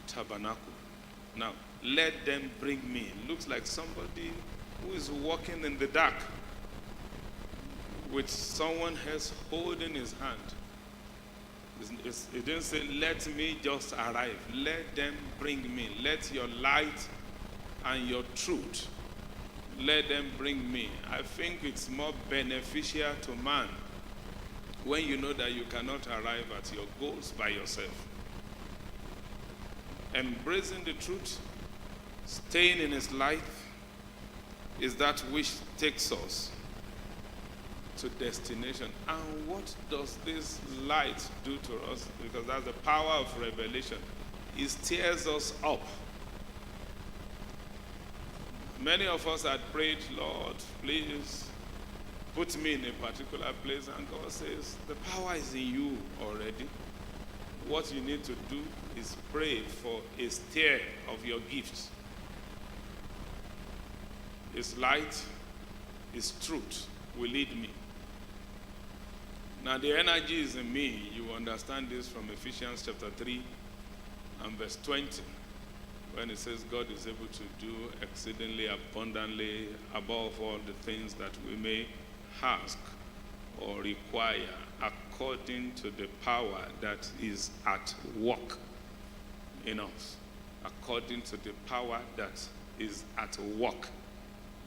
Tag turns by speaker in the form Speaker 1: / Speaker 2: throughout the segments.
Speaker 1: tabernacle. Now, let them bring me. Looks like somebody who is walking in the dark with someone else holding his hand. It didn't say, let me just arrive. Let them bring me. Let your light and your truth, let them bring me. I think it's more beneficial to man when you know that you cannot arrive at your goals by yourself. Embracing the truth, staying in his light, is that which takes us to destination. And what does this light do to us? Because that's the power of revelation. It steers us up. Many of us had prayed, Lord, please put me in a particular place. And God says, the power is in you already. What you need to do is pray for a steer of your gifts. His light, His truth will lead me. Now the energy is in me. You understand this from Ephesians chapter 3 and verse 20. When it says God is able to do exceedingly abundantly above all the things that we may ask or require, according to the power that is at work in us. According to the power that is at work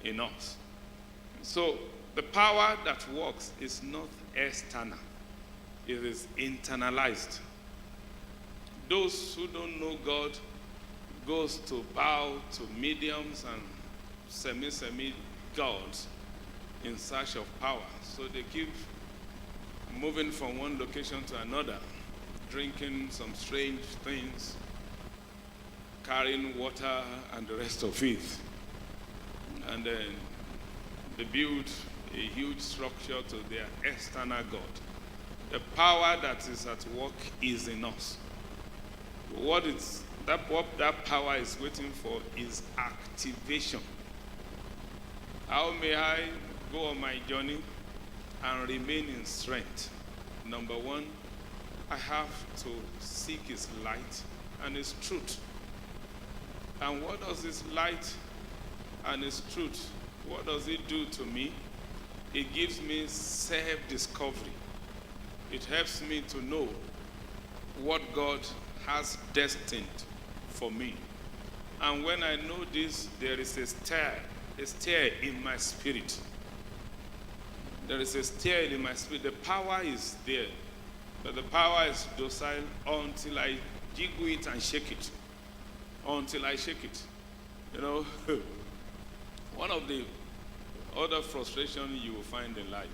Speaker 1: in us. So the power that works is not external. It is internalized. Those who don't know God goes to bow to mediums and semi gods in search of power. So they keep moving from one location to another, drinking some strange things, carrying water and the rest of it. And then they build a huge structure to their external God. The power that is at work is in us. What that power is waiting for is activation. How may I go on my journey and remain in strength? Number one, I have to seek His light and His truth. And what does His light and His truth, what does it do to me? It gives me self-discovery. It helps me to know what God has destined for me. And when I know this, there is a stir in my spirit. There is a stir in my spirit. The power is there, but the power is docile until I jiggle it and shake it. Until I shake it. You know, one of the other frustrations you will find in life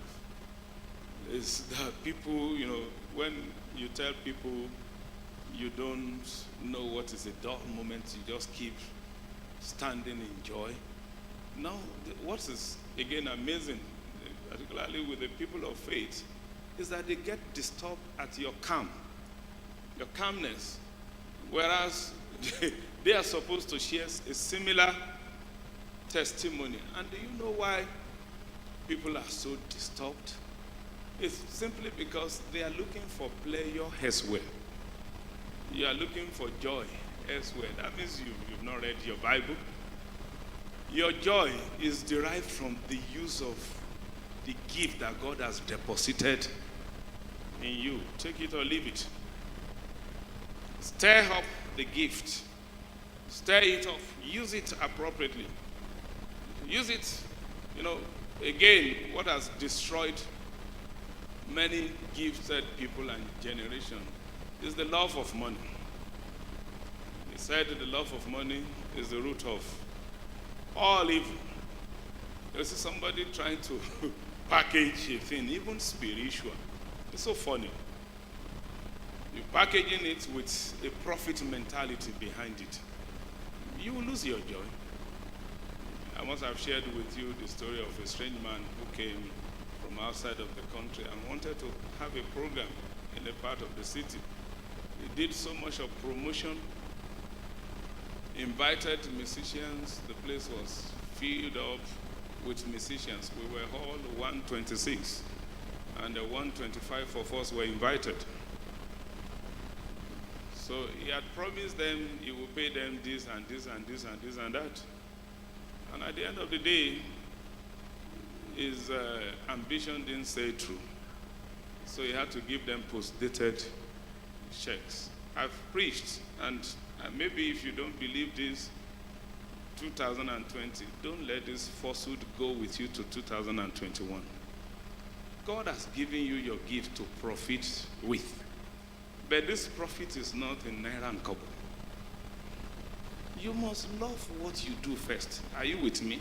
Speaker 1: is that people, you know, when you tell people you don't know what is a dull moment, you just keep standing in joy. Now, what is, again, amazing, particularly with the people of faith, is that they get disturbed at your calmness, whereas they are supposed to share a similar testimony. And do you know why people are so disturbed? It's simply because they are looking for pleasure elsewhere. You are looking for joy elsewhere. That means you've not read your Bible. Your joy is derived from the use of the gift that God has deposited in you. Take it or leave it. Stir up the gift. Stir it up. Use it appropriately. Use it, you know, again, what has destroyed many gifted people and generation is the love of money. He said that the love of money is the root of all evil. You see somebody trying to package a thing, even spiritual. It's so funny. You're packaging it with a profit mentality behind it. You will lose your joy. I must have shared with you the story of a strange man who came from outside of the country and wanted to have a program in a part of the city. He did so much of promotion, invited musicians. The place was filled up with musicians. We were all 126, and the 125 of us were invited. So he had promised them he will pay them this and this and this and this and that. And at the end of the day, his ambition didn't stay true. So he had to give them post-dated checks. I've preached, and maybe if you don't believe this, 2020, don't let this falsehood go with you to 2021. God has given you your gift to profit with. But this profit is not in naira and kobo. You must love what you do first. Are you with me?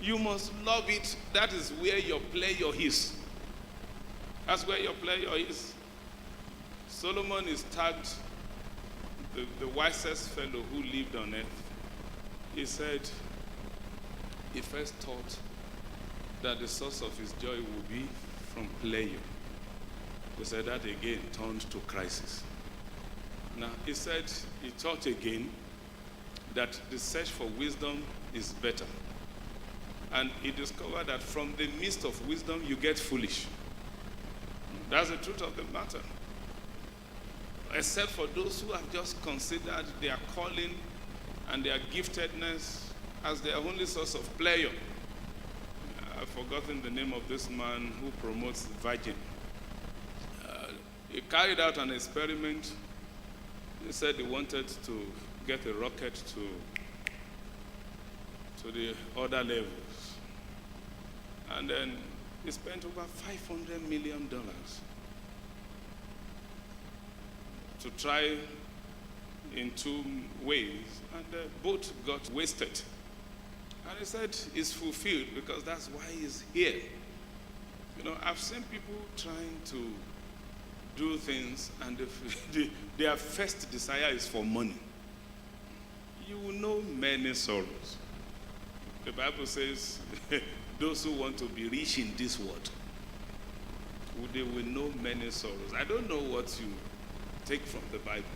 Speaker 1: You must love it. That is where your pleasure is. That's where your pleasure is. Solomon is tagged the wisest fellow who lived on earth. He said he first thought that the source of his joy would be from pleasure. He said that again turned to crisis. Now, he said he thought again that the search for wisdom is better. And he discovered that from the midst of wisdom, you get foolish. That's the truth of the matter. Except for those who have just considered their calling and their giftedness as their only source of pleasure. I've forgotten the name of this man who promotes Virgin. He carried out an experiment. He said he wanted to get a rocket to the other levels. And then he spent over $500 million to try in two ways, and both got wasted. And he said it's fulfilled because that's why he's here. You know, I've seen people trying to do things and their first desire is for money. You will know many sorrows. The Bible says those who want to be rich in this world, they will know many sorrows. I don't know what you take from the Bible.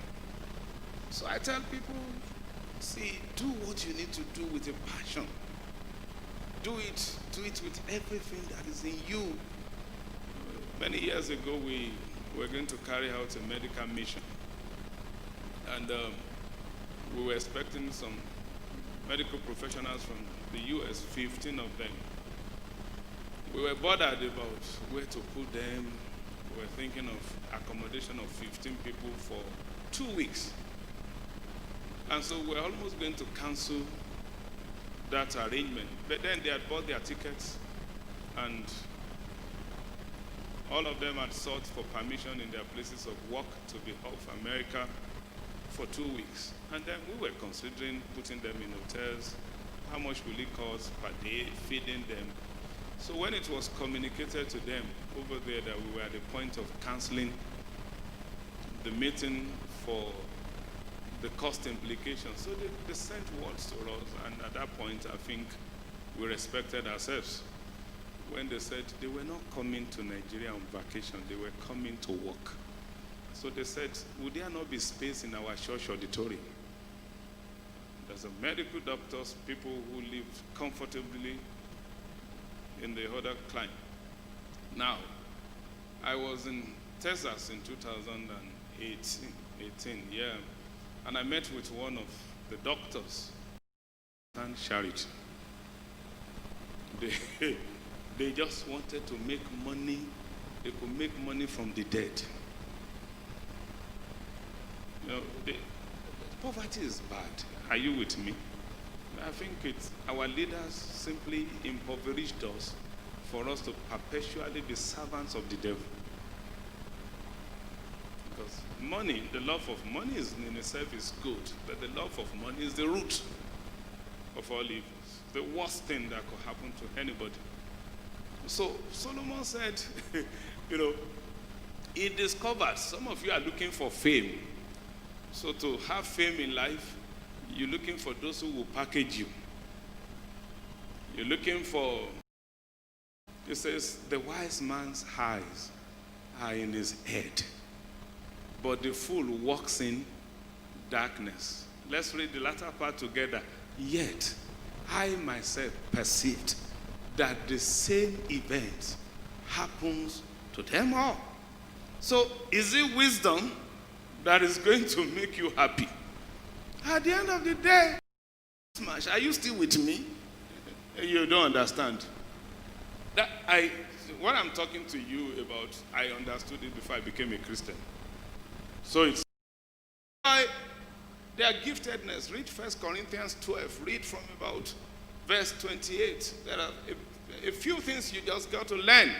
Speaker 1: So I tell people, see, do what you need to do with a passion. Do it with everything that is in you. Many years ago, we were going to carry out a medical mission. And we were expecting some medical professionals from the US, 15 of them. We were bothered about where to put them. We were thinking of accommodation of 15 people for 2 weeks. And so we're almost going to cancel that arrangement. But then they had bought their tickets, and all of them had sought for permission in their places of work to be off America for 2 weeks. And then we were considering putting them in hotels. How much will it cost per day, feeding them? So when it was communicated to them over there that we were at the point of canceling the meeting for the cost implications, so they sent words to us, and at that point I think we respected ourselves when they said they were not coming to Nigeria on vacation, they were coming to work. So they said, would there not be space in our church auditorium? There's a medical doctors, people who live comfortably in the other climate. Now, I was in Texas in 2018, yeah, and I met with one of the doctors and Charity. They just wanted to make money. They could make money from the dead. You know, poverty is bad. Are you with me? I think it's our leaders simply impoverished us for us to perpetually be servants of the devil. Because money, the love of money is in itself is good, but the love of money is the root of all evils. The worst thing that could happen to anybody. So Solomon said, you know, he discovered some of you are looking for fame. So to have fame in life, you're looking for those who will package you. You're looking for, it says, the wise man's eyes are in his head, but the fool walks in darkness. Let's read the latter part together. Yet I myself perceived that the same event happens to them all. So is it wisdom that is going to make you happy. At the end of the day, smash, are you still with me? You don't understand. What I'm talking to you about, I understood it before I became a Christian. So it's their giftedness. Read 1 Corinthians 12. Read from about verse 28. There are a few things you just got to learn.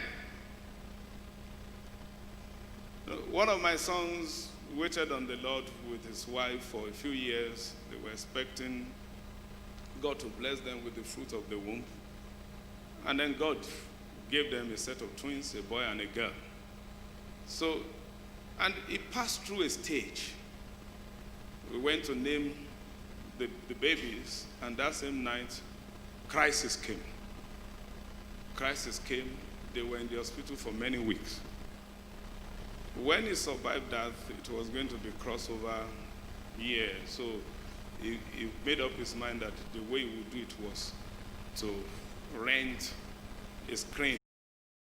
Speaker 1: One of my sons waited on the Lord with his wife for a few years. They were expecting God to bless them with the fruit of the womb. And then God gave them a set of twins, a boy and a girl. So, and it passed through a stage. We went to name the babies, and that same night, crisis came. Crisis came. They were in the hospital for many weeks. When he survived that, it was going to be crossover year. So he made up his mind that the way he would do it was to rent a screen,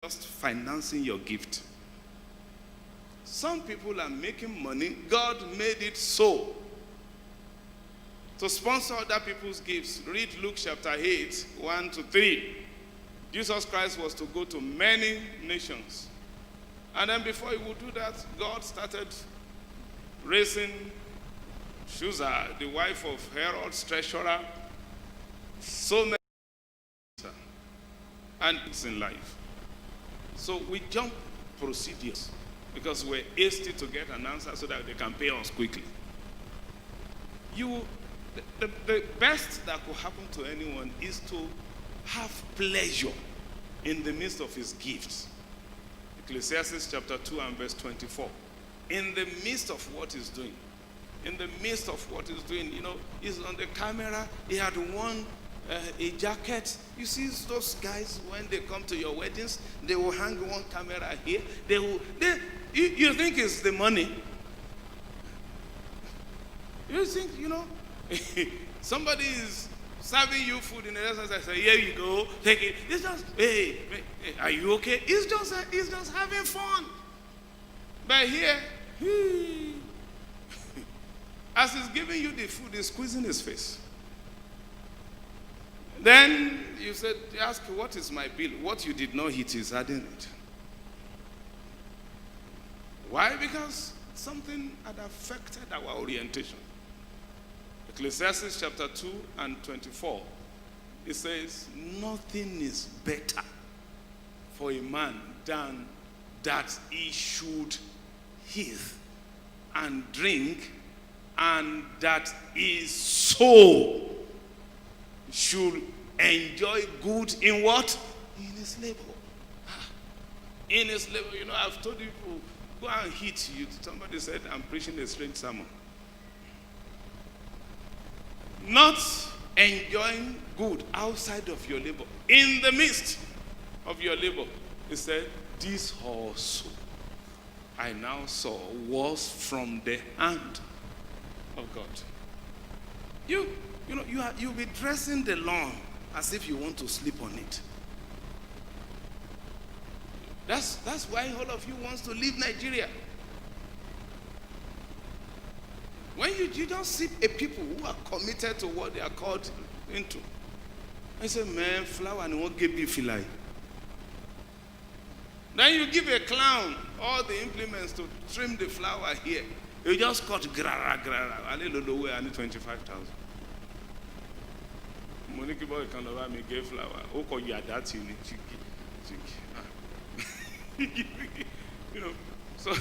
Speaker 1: just financing your gift. Some people are making money. God made it so. To sponsor other people's gifts, read Luke chapter 8, 1-3. Jesus Christ was to go to many nations. And then before he would do that, God started raising Shusha, the wife of Herod's treasurer, so many, and it's in life. So we jump procedures because we're hasty to get an answer so that they can pay us quickly. The best that could happen to anyone is to have pleasure in the midst of his gifts. Ecclesiastes chapter 2 and verse 24. In the midst of what he's doing. In the midst of what he's doing. You know, he's on the camera. He had worn a jacket. You see those guys, when they come to your weddings, they will hang one camera here. You think it's the money. You think, you know, somebody is serving you food in the restaurant. I say, here you go, take it. It's just, hey, are you okay? It's just having fun. But here, as he's giving you the food, he's squeezing his face. Then you ask, what is my bill? What you did not hit is adding it. Why? Because something had affected our orientation. Ecclesiastes chapter 2 and 24, it says, nothing is better for a man than that he should eat and drink, and that his soul should enjoy good in what? In his labor. In his labor. You know, I've told people, go and eat. Somebody said, I'm preaching a strange sermon. Not enjoying good outside of your labor. In the midst of your labor. He said, this also I now saw was from the hand of God. You'll be dressing the lawn as if you want to sleep on it. That's why all of you wants to leave Nigeria. When you just see a people who are committed to what they are called into, I say, man, flower and won't give you filai. Then you give a clown all the implements to trim the flower here. You just cut grara. I need 25,000. Monique boy can over me gave flower. Oh, call you that you need you know, so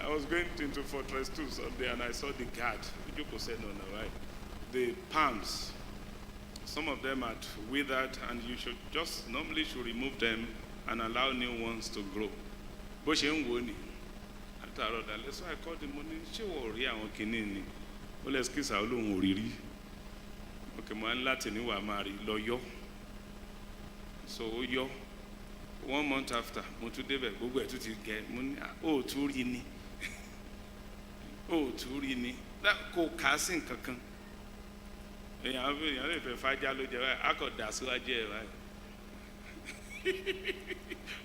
Speaker 1: I was going into Fortress 2 Sunday and I saw the guard. People said, no, right? The palms, some of them had withered, and you should normally remove them and allow new ones to grow. But she ain't winning. So I called the money. She will react on Kinini. Well, let's kiss our long worry. Okay, my Latin, you are married, lawyer. So, yo, 1 month after, Motu Debe, go to get money. Oh, Turini. Oh, Turini. That co casting cacan. I could that's what I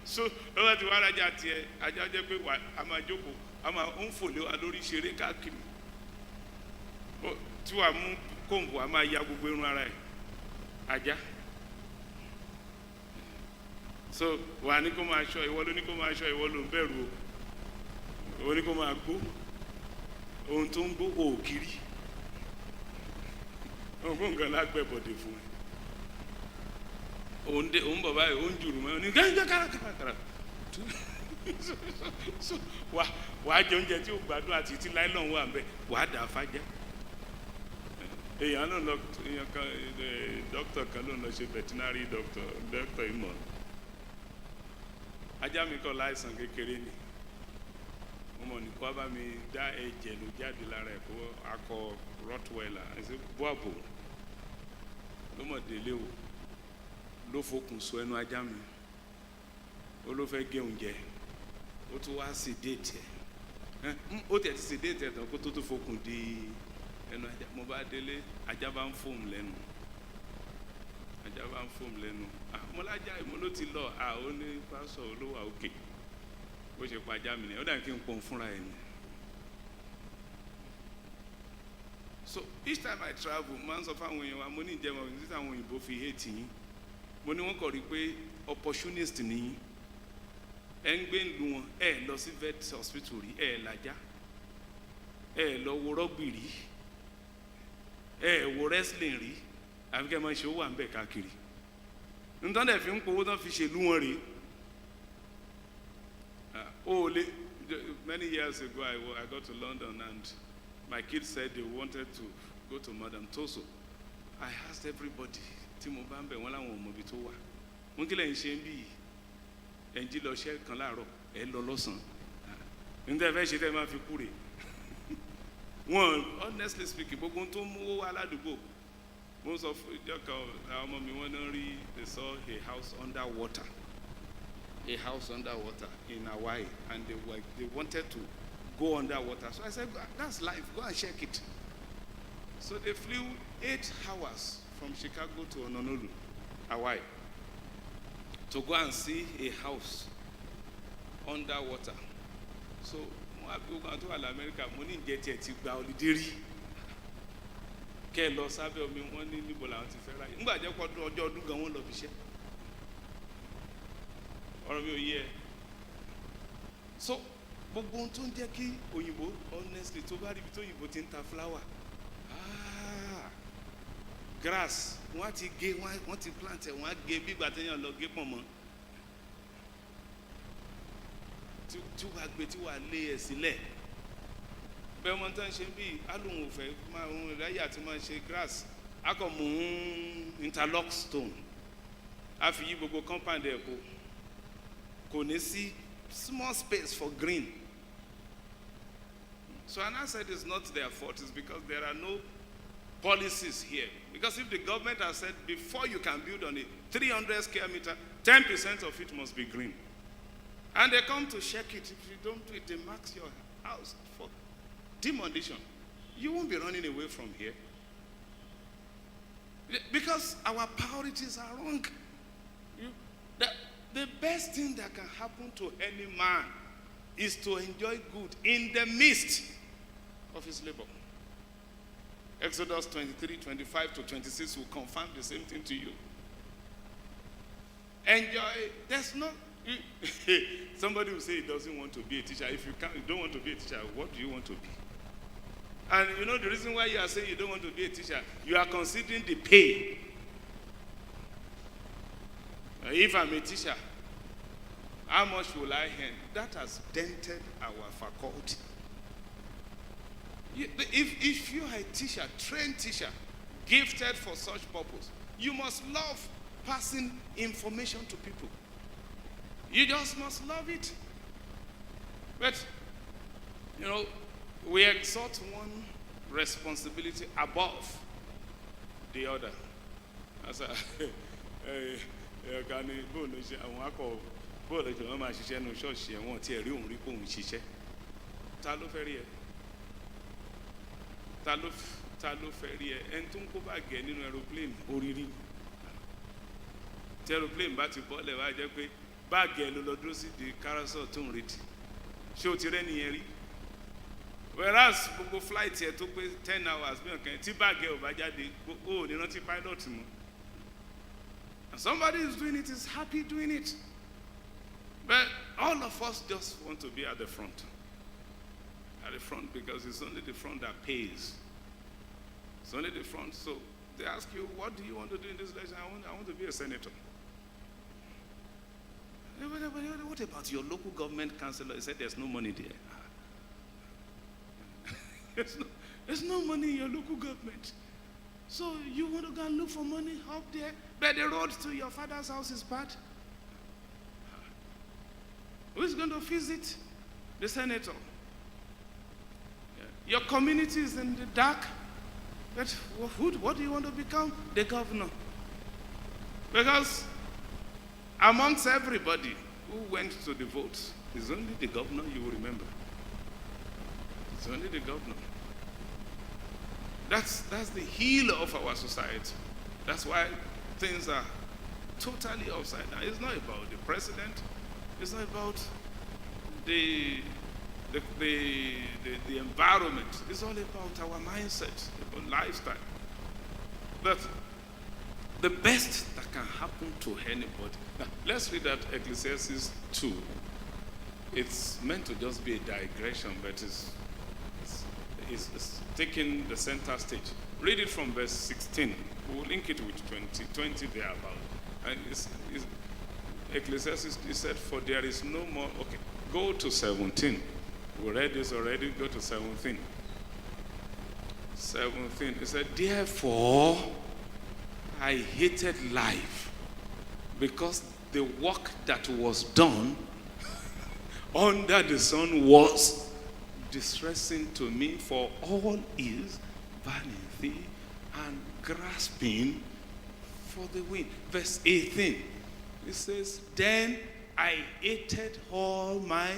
Speaker 1: so lọ́wọ́ tí wàá rajà tiẹ̀ ajá jẹ́ pé a máa jókòó a máa ń fò lé wa lórí ṣeré káàkiri tí wàá mú kóńbù a máa ya gbogbo irun ara ẹ̀ ajá so wàá ní kó máa ṣọ́ ìwọ ló ní kó máa ṣọ́ ìwọ ló ń bẹ̀rù o ìwọ ní kó máa gbó ohun tó ń gbó òkiri ògùn nǹkan lágbẹ́ bọ̀dé fún ẹ òun bọ̀ báyìí òun jùrù mọ́ ní gẹ́gẹ́ kárakára wàá jẹ oúnjẹ tí ó gbádùn àti tí láìlọ́n wà ń bẹ wàá dà á fájá èèyàn náà lọ èèyàn kan dókítà kan ló ń lọ ṣe veterinary dókítà ìmọ̀ ajá mi kọ́ láìsàn kékeré ni mo mọ̀ ní kó bá mi dá ẹ̀jẹ̀ ló jáde lára ẹ̀ kó akọ rottweiler ẹ̀sìn bọ́ọ̀bù ló mọ̀ délé o ló fokùn so ẹnu ajá mi ó ló fẹ́ gé oúnjẹ ó tún wá sí déètì ẹ̀ ó tẹ̀ sí déètì ẹ̀ tán kó tó fokùn di ẹnu ajá mo bá délé ajá bá ń fòm lẹ́nu ajá bá ń fòm lẹ́nu mo lájà mo ló ti lọ ó ní pásọ olówó òkè bó ṣe pa ajá mi ni ó dà kí n pọn fúnra ẹ̀ ni. So each time I travel máa ń sọ fáwọn èèyàn wa mo ní ìjẹun ní àwọn òyìnbó fi hate yín mo ní wọ́n kọ̀ rí pé opportunist nìyí ẹ ń gbé ìlú wọn ẹ lọ sí vet hospital rí ẹ làjá ẹ lọ wo rugby rí ẹ wo wrestling rí àfi kẹ́ ẹ máa ṣe owó à ń bẹ̀ káàkiri nítorí ẹ̀ fi ń powó tán fi ṣèlú wọn rèé. Many years ago, I got to London and my kids said they wanted to go to Madame Tussauds. I asked everybody, tí mo bá ń bẹ̀ wọ́n láwọn ò mọ̀ ibi tó wà. Wọ́n kí lẹ́yìn ṣe ń bí ẹ̀ǹjí lọ ṣẹ́ kan láàárọ̀ ẹ̀ lọ lọ́sàn-án. Nígbà fẹ́ ṣe tẹ́ máa fi kúrè. Wọ́n honestly speaking gbogbo tó ń mú owó aládùúgbò. Mo sọ fún ìjọ kan àwọn ọmọ mi wọ́n náà rí they saw a house under water. A house underwater in Hawaii, and they wanted to go underwater. So I said, that's life, go and check it. So they flew 8 hours from Chicago to Honolulu, Hawaii, to go and see a house underwater. So mo wá bí ogun tó wà l'Amẹ́ríkà mo ní ìjẹ́ tiẹ̀ ti gba holiday rí kẹ́ ẹ lọ sábẹ́ omi wọ́n ní níbo làwọn ti fẹ́ ráyè nígbà jẹ́ pọ̀ ọjọ́ ọdún gan wọ́n lọ fi ṣẹ́. Ọ̀rọ̀ mi ò yé ẹ so gbogbo ohun tó ń jẹ́ kí òyìnbó honestly tó bá rí ibi tó òyìnbó ti ń ta flower grass wọ́n á ti gé wọ́n ti plant ẹ̀ wọ́n á gé bí ìgbà téèyàn lọ gé pọ̀nmọ́ tí wàá gbé tí wàá lé ẹ̀ sílẹ̀ bẹ́ẹ̀ wọ́n tán ṣe bí alóhùn òfẹ́ máa ń ráyè àti máa ṣe grass á kàn mú interlock stone á fi yí gbogbo compound ẹ̀ kò ní sí small space for green. So and I said it's not their fault, it's because there are no policies here. Because if the government has said before you can build on a 300 square meter, 10% of it must be green. And they come to check it. If you don't do it, they mark your house for demolition. You won't be running away from here. Because our priorities are wrong. The best thing that can happen to any man is to enjoy good in the midst of his labor. Exodus 23, 25 to 26 will confirm the same thing to you. Enjoy. There's no... Somebody will say he doesn't want to be a teacher. If you don't want to be a teacher, what do you want to be? And you know the reason why you are saying you don't want to be a teacher, you are considering the pay. If I'm a teacher, how much will I earn? That has dented our faculty. If you are a teacher, trained teacher, gifted for such purpose, you must love passing information to people. You just must love it. But, you know, we exalt one responsibility above the other. As a kan ní bóòlù ṣe àwọn akọ bóòlù ṣe wọn máa ṣiṣẹ́ nu ṣọ́ọ̀ṣì ẹ̀ wọ́n ti ẹ̀rí òun rí kóun ṣiṣẹ́ ta ló fẹ́ rí ẹ ta ló fẹ́ rí ẹ ẹni tó ń kó báàgì ẹ nínú aeroplane oríire tí aeroplane bá ti bọ́lẹ̀ wá jẹ́ pé báàgì ẹ̀ ló lọ dúró sí di carousel tó ń retí ṣé o ti rẹ́ nìyẹn rí whereas gbogbo flight yẹ tó pé 10 hours bí ọ̀kan tí báàgì ẹ̀ ò bá jáde ó ní rántí pilot mọ́ and somebody is doing it, is happy doing it, but all of us just want to be at the front because it's only the front that pays. It's only the front. So they ask you, what do you want to do in this election? I want to be a senator. What about your local government councillor? He said there's no money there. There's no money in your local government. So you want to go and look for money up there? But the road to your father's house is bad. Who is going to visit? The senator. Your community is in the dark. But what do you want to become? The governor. Because amongst everybody who went to the votes, it's only the governor you will remember. It's only the governor. That's the heel of our society. That's why things are totally upside down. It's not about the president. It's not about the environment. It's all about our mindset, about lifestyle. But the best that can happen to anybody. Now, let's read that Ecclesiastes 2. It's meant to just be a digression, but it's taking the center stage. Read it from verse 16. We'll link it with 20 thereabout. And Ecclesiastes, he said, for there is no more. Okay, go to 17. We read this already. Go to 17. 17. He said, therefore, I hated life because the work that was done under the sun was distressing to me, for all is vanity and grasping for the wind. Verse 18, it says, then I hated all my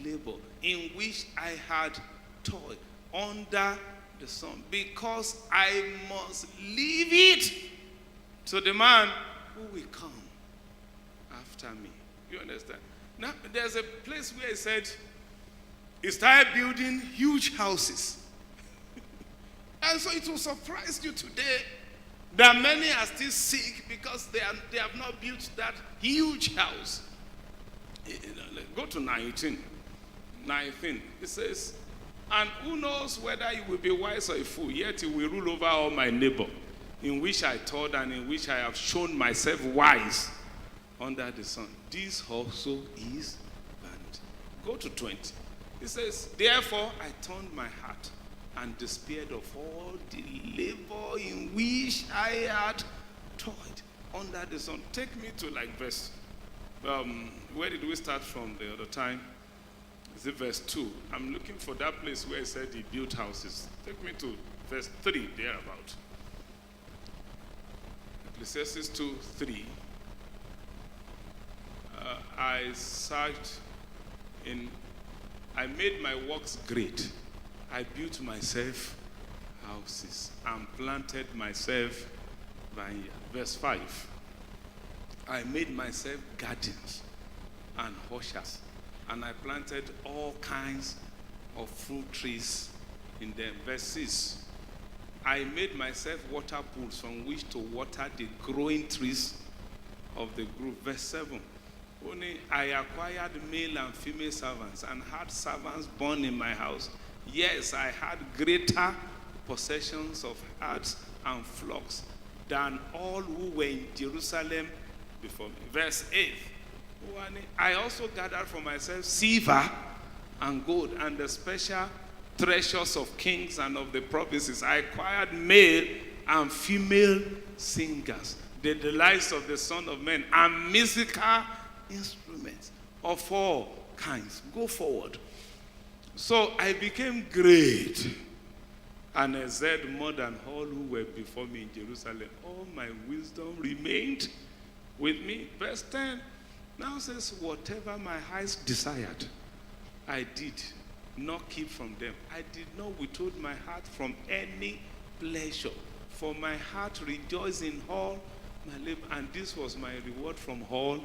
Speaker 1: labor in which I had toiled under the sun, because I must leave it to the man who will come after me. You understand? Now, there's a place where he said, he started building huge houses. And so it will surprise you today that many are still sick because they have not built that huge house. Go to 19. 19. It says, and who knows whether he will be wise or a fool, yet he will rule over all my neighbor, in which I taught and in which I have shown myself wise under the sun. This also is vanity. Go to 20. It says, therefore I turned my heart and despaired of all the labor in which I had toiled under the sun. Take me to like verse, where did we start from the other time? Is it verse 2? I'm looking for that place where it said he built houses. Take me to verse 3, thereabout. Ecclesiastes 2:3. I searched I made my works great. I built myself houses and planted myself vineyard. Verse 5. I made myself gardens and orchards, and I planted all kinds of fruit trees in them. Verse 6. I made myself water pools from which to water the growing trees of the group. Verse 7. Only I acquired male and female servants and had servants born in my house. Yes, I had greater possessions of herds and flocks than all who were in Jerusalem before me. Verse 8. I also gathered for myself silver and gold and the special treasures of kings and of the provinces. I acquired male and female singers, the delights of the Son of Man, and musical instruments of all kinds. Go forward. So I became great and exceeded more than all who were before me in Jerusalem. All my wisdom remained with me. Verse 10 now says, whatever my eyes desired, I did not keep from them. I did not withhold my heart from any pleasure, for my heart rejoiced in all my labor, and this was my reward from all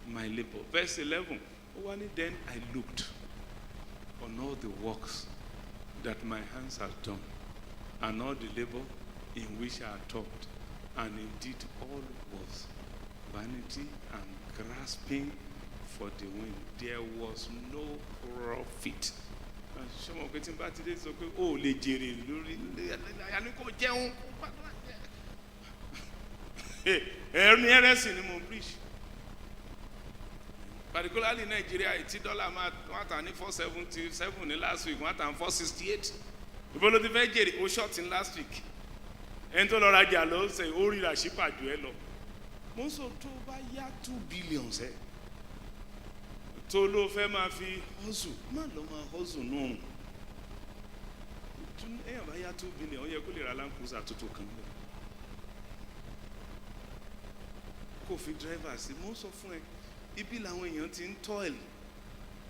Speaker 1: my labor. Verse 11. Then I looked on all the works that my hands had done, and all the labor in which I had toiled, and indeed all was vanity and grasping for the wind. There was no profit. Ṣọmọ pé tí n bá ti dé sọ pé ó lè jèrè lórí àní kò jẹun. Ẹ̀rù ẹrẹ́sì ni mo preach. Particularly in Nigeria, $80 wọ́n tà ní 477 ní last week, wọ́n tà ní 468. Ìbò ló ti fẹ́ jèrè ó short in last week. Ẹni tó lọ rajà ló ṣe ó ríra ṣípà jù ẹ lọ. Mo sọ tó bá yá 2 billion ẹ. Tó ló fẹ́ máa fi hustle, má lọ máa hustle náà. Ẹ̀yàn bá yá 2 billion, ó yẹ kó lè ra Land Cruiser tuntun kan. Kò fi driver sí, mo sọ fún ẹ. Ibi làwọn èèyàn ti ń toil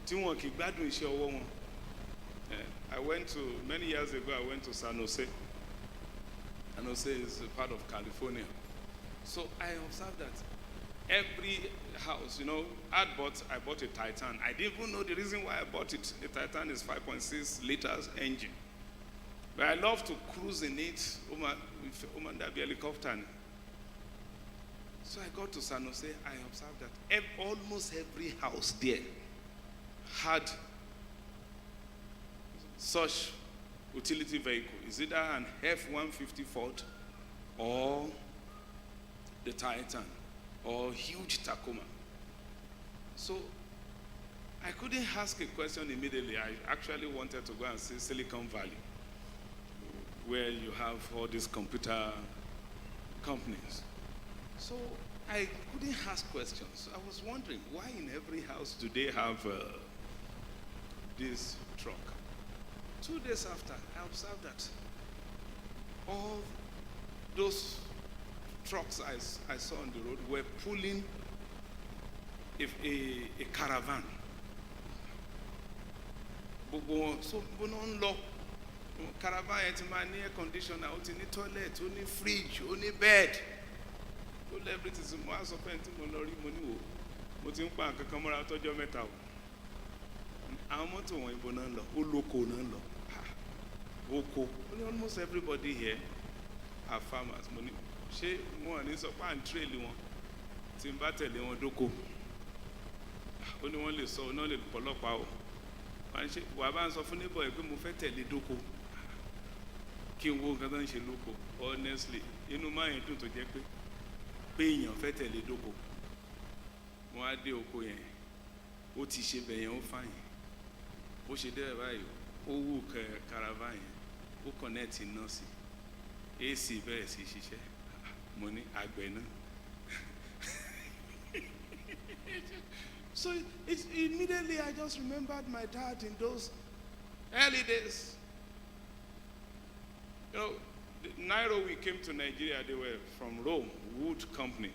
Speaker 1: tí wọn kì í gbádùn iṣẹ́ ọwọ́ wọn. Many years ago, I went to San Jose. San Jose is a part of California. So I observed that every house, I bought a Titan. I didn't even know the reason why I bought it. The Titan is 5.6 liters engine. But I love to cruise in it, with that helicopter. So I got to San Jose, I observed that almost every house there had such utility vehicle. Is either an F-150 Ford or the Titan or huge Tacoma. So I couldn't ask a question immediately. I actually wanted to go and see Silicon Valley, where you have all these computer companies. So I couldn't ask questions. I was wondering, why in every house do they have this truck? 2 days after, I observed that all those trucks I saw on the road were pulling a caravan. So, caravan yẹn ti máa ní air conditioner, ó ti ní toilet, ó ní fridge, ó ní bed. Everything mo aso pen tí mo lọ rí mo ní wò mo ti ń pa nǹkan kan mọ́ra tọ́jọ́ mẹ́ta o. Àwọn mọ́tò wọn ibo náà lọ, ó lóko náà lọ. Oko. Almost everybody here are farmers. Mo ní ṣé wọn ní sọ pé à ń trail wọn tí ń bá tẹ̀lé wọn dóko. Ó ní wọ́n lè sọ náà lè pọ̀lọ́pàá o. Wà bá ń sọ fún neighbor pé mo fẹ́ tẹ̀lé dóko. Kí n wo nǹkan tó ń ṣe lóko. Honestly, inú máa yẹn dùn tó jẹ́ pé èèyàn fẹ́ tẹ̀lé dóko. Wọ́n á dé oko yẹn, ó ti ṣe bẹ̀ yẹn ó fàyìn. Ó ṣe dẹ́rẹ̀ báyìí, ó wù caravan yẹn, ó connect iná sí. AC bẹ̀rẹ̀ sí ṣiṣẹ́. Mo ní àgbẹ̀ náà. So immediately I just remembered my dad in those early days. Nairobi came to Nigeria, they were from Rome, Wood Company.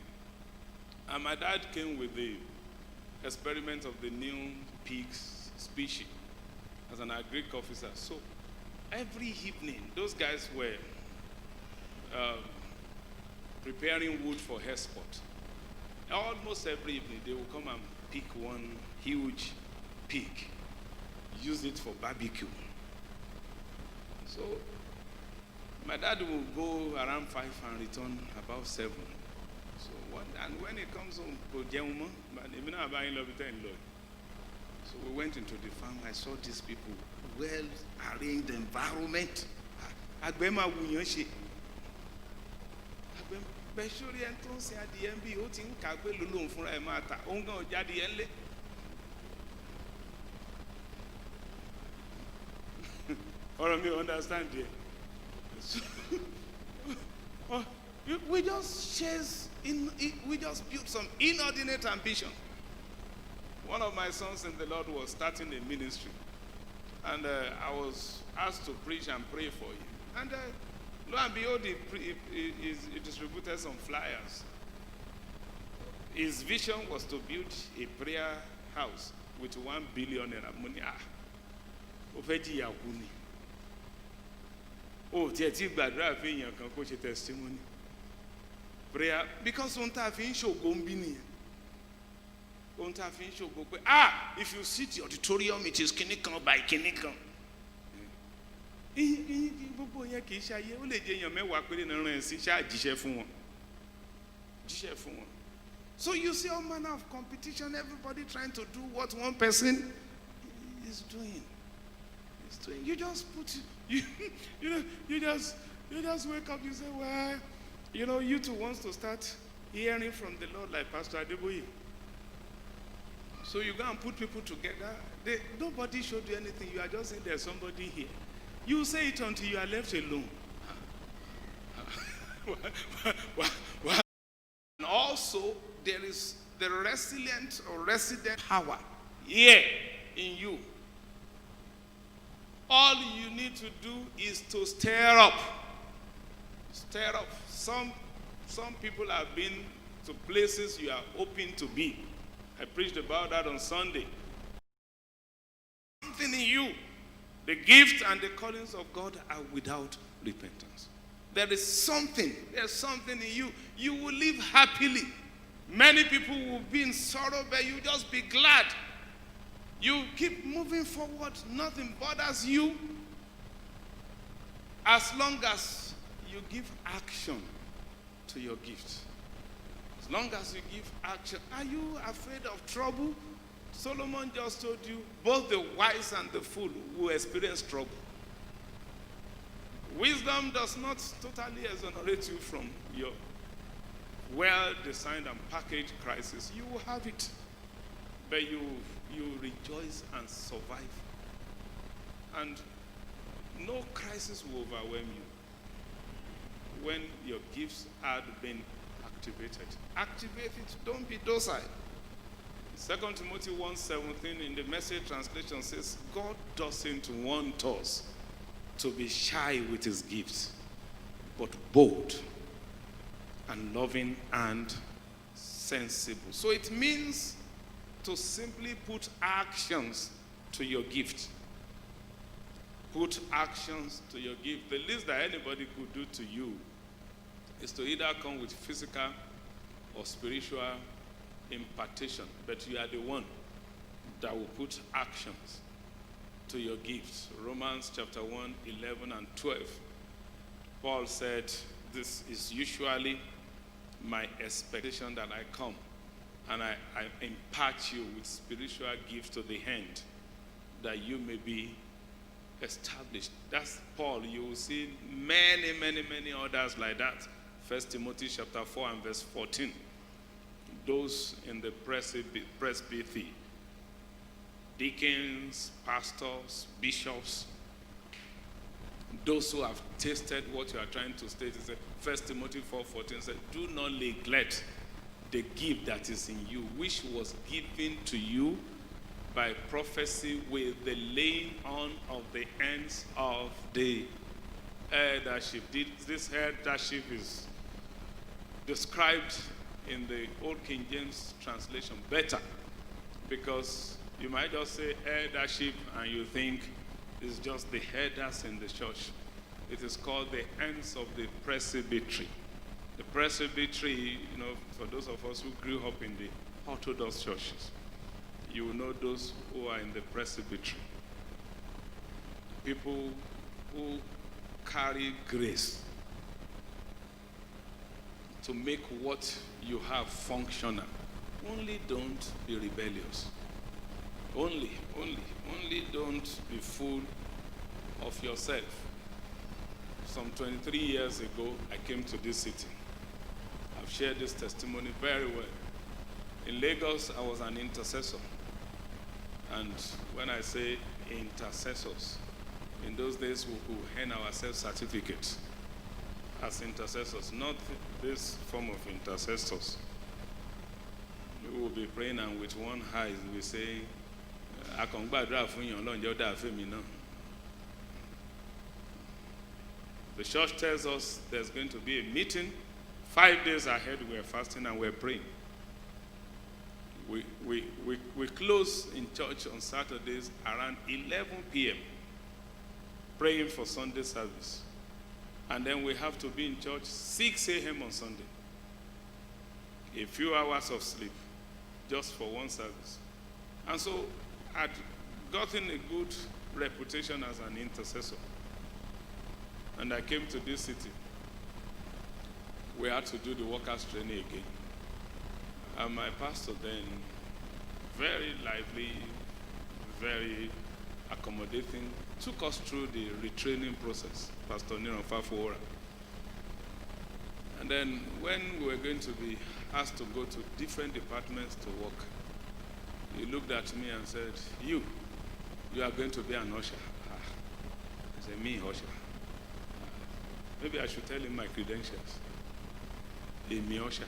Speaker 1: And my dad came with the experiment of the new pig species as an agric officer. So every evening, those guys were preparing wood for export. Almost every evening, they would come and pick one huge pig, use it for barbecue. So my dad will go around 5 and return about 7. So when he comes home, so we went into the farm. I saw these people, well-arranged environment. Or me understand here. So, we just built some inordinate ambition. One of my sons in the Lord was starting a ministry, and I was asked to preach and pray for him. And lo and behold, he distributed some flyers. His vision was to build a prayer house with 1 billion money. Oh, tí ẹ ti gbàdúrà fún èèyàn kan kó ṣe testimony. prayer, because ohun tá a fi ń ṣògo ń bí nìyẹn. Ohun tá a fi ń ṣògo pé if you see the auditorium it is kìnnìkan by kìnnìkan. Gbogbo yẹn kì í ṣe ayé, ó lè jẹ èèyàn mẹ́wàá péré náà rán ẹ sí ṣáà jíṣẹ́ fún wọn. Jíṣẹ́ fún wọn. So you see all manner of competition, everybody trying to do what one person is doing. You just put you just wake up, you say, well, you too wants to start hearing from the Lord like Pastor Adeboye. So you go and put people together. Nobody showed you anything. You are just saying there's somebody here. You say it until you are left alone. And also, there is the resilient or resident power here in you. All you need to do is to stir up. Stir up. Some people have been to places you are hoping to be. I preached about that on Sunday. Something in you. The gift and the callings of God are without repentance. There's something in you. You will live happily. Many people will be in sorrow, but you just be glad. You keep moving forward. Nothing bothers you. As long as you give action to your gift. As long as you give action. Are you afraid of trouble? Solomon just told you, both the wise and the fool will experience trouble. Wisdom does not totally exonerate you from your well-designed and packaged crisis. You will have it, but you rejoice and survive. And no crisis will overwhelm you when your gifts had been activated. Activate it, don't be docile. 2 Timothy 1:17 in the Message translation says, God doesn't want us to be shy with his gifts, but bold and loving and sensible. So it means to simply put actions to your gift. Put actions to your gift. The least that anybody could do to you is to either come with physical or spiritual impartation, but you are the one that will put actions to your gifts. Romans chapter 1, 11 and 12. Paul said, this is usually my expectation that I come and I impart you with spiritual gifts to the hand that you may be established. That's Paul. You will see many others like that. 1 Timothy chapter 4 and verse 14. Those in the presbytery, deacons, pastors, bishops, those who have tasted what you are trying to state. It said, 1 Timothy 4:14 said, do not neglect the gift that is in you, which was given to you by prophecy with the laying on of the hands of the eldership. This eldership is described in the Old King James translation better, because you might just say eldership and you think it's just the elders in the church. It is called the ends of the presbytery. The presbytery, for those of us who grew up in the Orthodox churches, you will know those who are in the presbytery. People who carry grace to make what you have functional. Only don't be rebellious. Only don't be full of yourself. Some 23 years ago, I came to this city. I've shared this testimony very well. In Lagos, I was an intercessor. And when I say intercessors, in those days we could hand ourselves certificates as intercessors, not this form of intercessors. We will be praying and with one eye we say, the church tells us there's going to be a meeting. 5 days ahead we're fasting and we're praying. We close in church on Saturdays around 11 p.m. praying for Sunday service. And then we have to be in church 6 a.m. on Sunday. a few hours of sleep just for one service. And so I'd gotten a good reputation as an intercessor. And I came to this city. We had to do the workers' training again. And my pastor then, very lively, very accommodating, took us through the retraining process, Pastor Niron Fafora. And then when we were going to be asked to go to different departments to work, he looked at me and said, you are going to be an usher. I said, me, usher? Maybe I should tell him my credentials. Me, usher.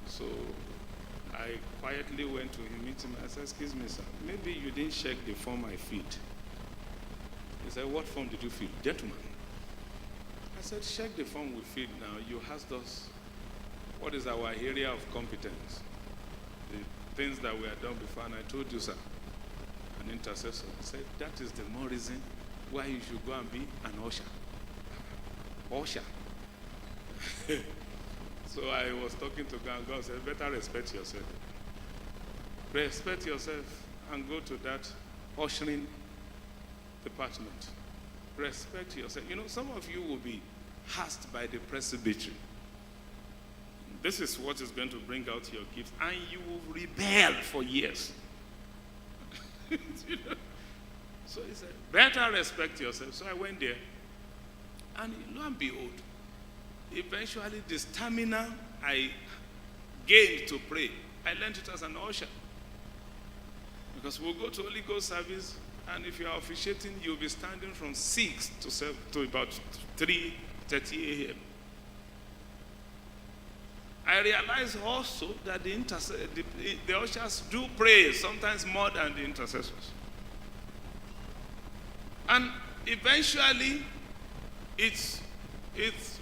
Speaker 1: So I quietly went to him, meet him. I said, excuse me, sir, maybe you didn't check the form I filled. He said, what form did you fill? Gentleman. I said, check the form we filled now. You asked us, what is our area of competence? The things that we had done before, and I told you, sir, an intercessor. I said, that is the more reason why you should go and be an usher. Usher. So I was talking to God, and God said, better respect yourself. Respect yourself and go to that ushering department. Respect yourself. You know, some of you will be asked by the presbytery. This is what is going to bring out your gifts, and you will rebel for years. You know? So he said, better respect yourself. So I went there, and lo and behold, eventually the stamina I gained to pray, I learned it as an usher. Because we'll go to Holy Ghost service, and if you are officiating, you'll be standing from 6 to about 3:30 a.m. I realized also that the ushers do pray, sometimes more than the intercessors. And eventually, it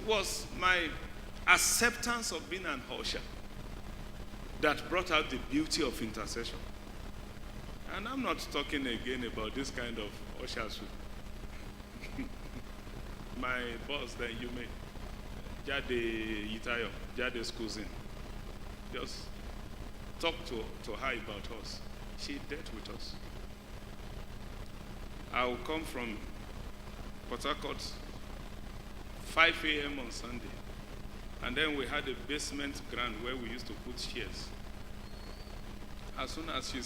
Speaker 1: was my acceptance of being an usher that brought out the beauty of intercession. And I'm not talking again about this kind of ushers. My boss then, you may, Jade Yitayo, Jade Skuzin, just talk to her about us. She dealt with us. I will come from Port Harcourt 5 a.m. on Sunday. And then we had a basement ground where we used to put chairs. As soon as she